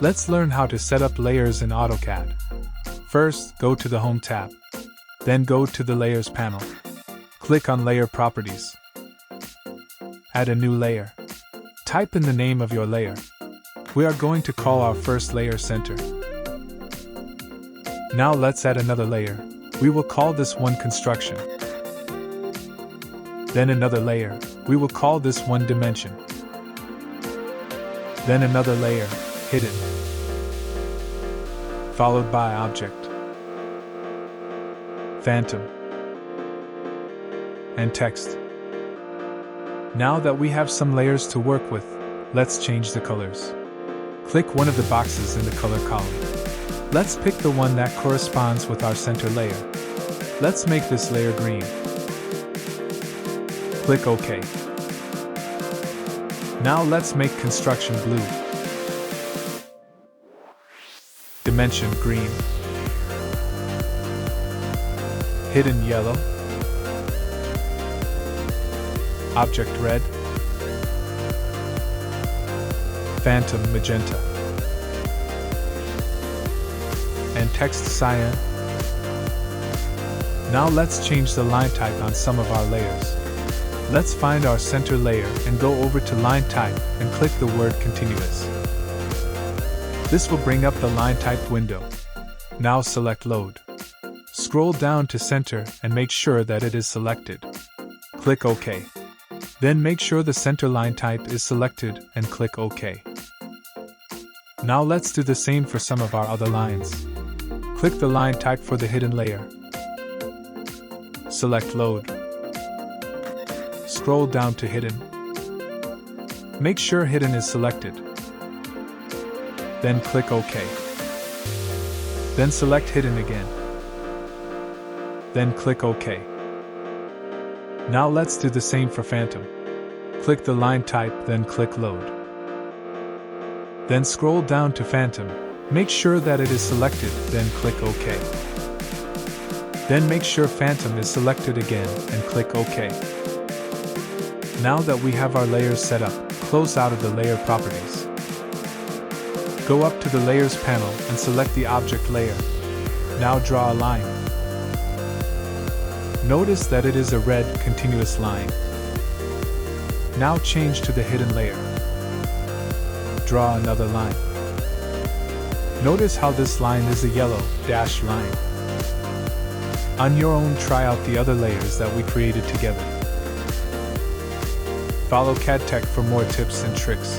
Let's learn how to set up layers in AutoCAD. First, go to the Home tab. Then go to the Layers panel. Click on Layer Properties. Add a new layer. Type in the name of your layer. We are going to call our first layer Center. Now let's add another layer. We will call this one Construction. Then another layer. We will call this one Dimension. Then another layer, Hidden. Followed by Object, Phantom, and Text. Now that we have some layers to work with, let's change the colors. Click one of the boxes in the color column. Let's pick the one that corresponds with our center layer. Let's make this layer green. Click OK. Now let's make Construction blue. Dimension green. Hidden yellow. Object red. Phantom magenta. And text cyan. Now let's change the line type on some of our layers. Let's find our center layer and go over to Line Type and click the word Continuous. This will bring up the line type window. Now select Load. Scroll down to Center and make sure that it is selected. Click OK. Then make sure the center line type is selected and click OK. Now let's do the same for some of our other lines. Click the line type for the hidden layer. Select Load. Scroll down to Hidden. Make sure Hidden is selected. Then click OK. Then select Hidden again. Then click OK. Now let's do the same for Phantom. Click the line type, then click Load. Then scroll down to Phantom. Make sure that it is selected, then click OK. Then make sure Phantom is selected again and click OK. Now that we have our layers set up, close out of the Layer Properties. Go up to the Layers panel and select the Object layer. Now draw a line. Notice that it is a red, continuous line. Now change to the hidden layer. Draw another line. Notice how this line is a yellow, dashed line. On your own, try out the other layers that we created together. Follow CAD-tech for more tips and tricks.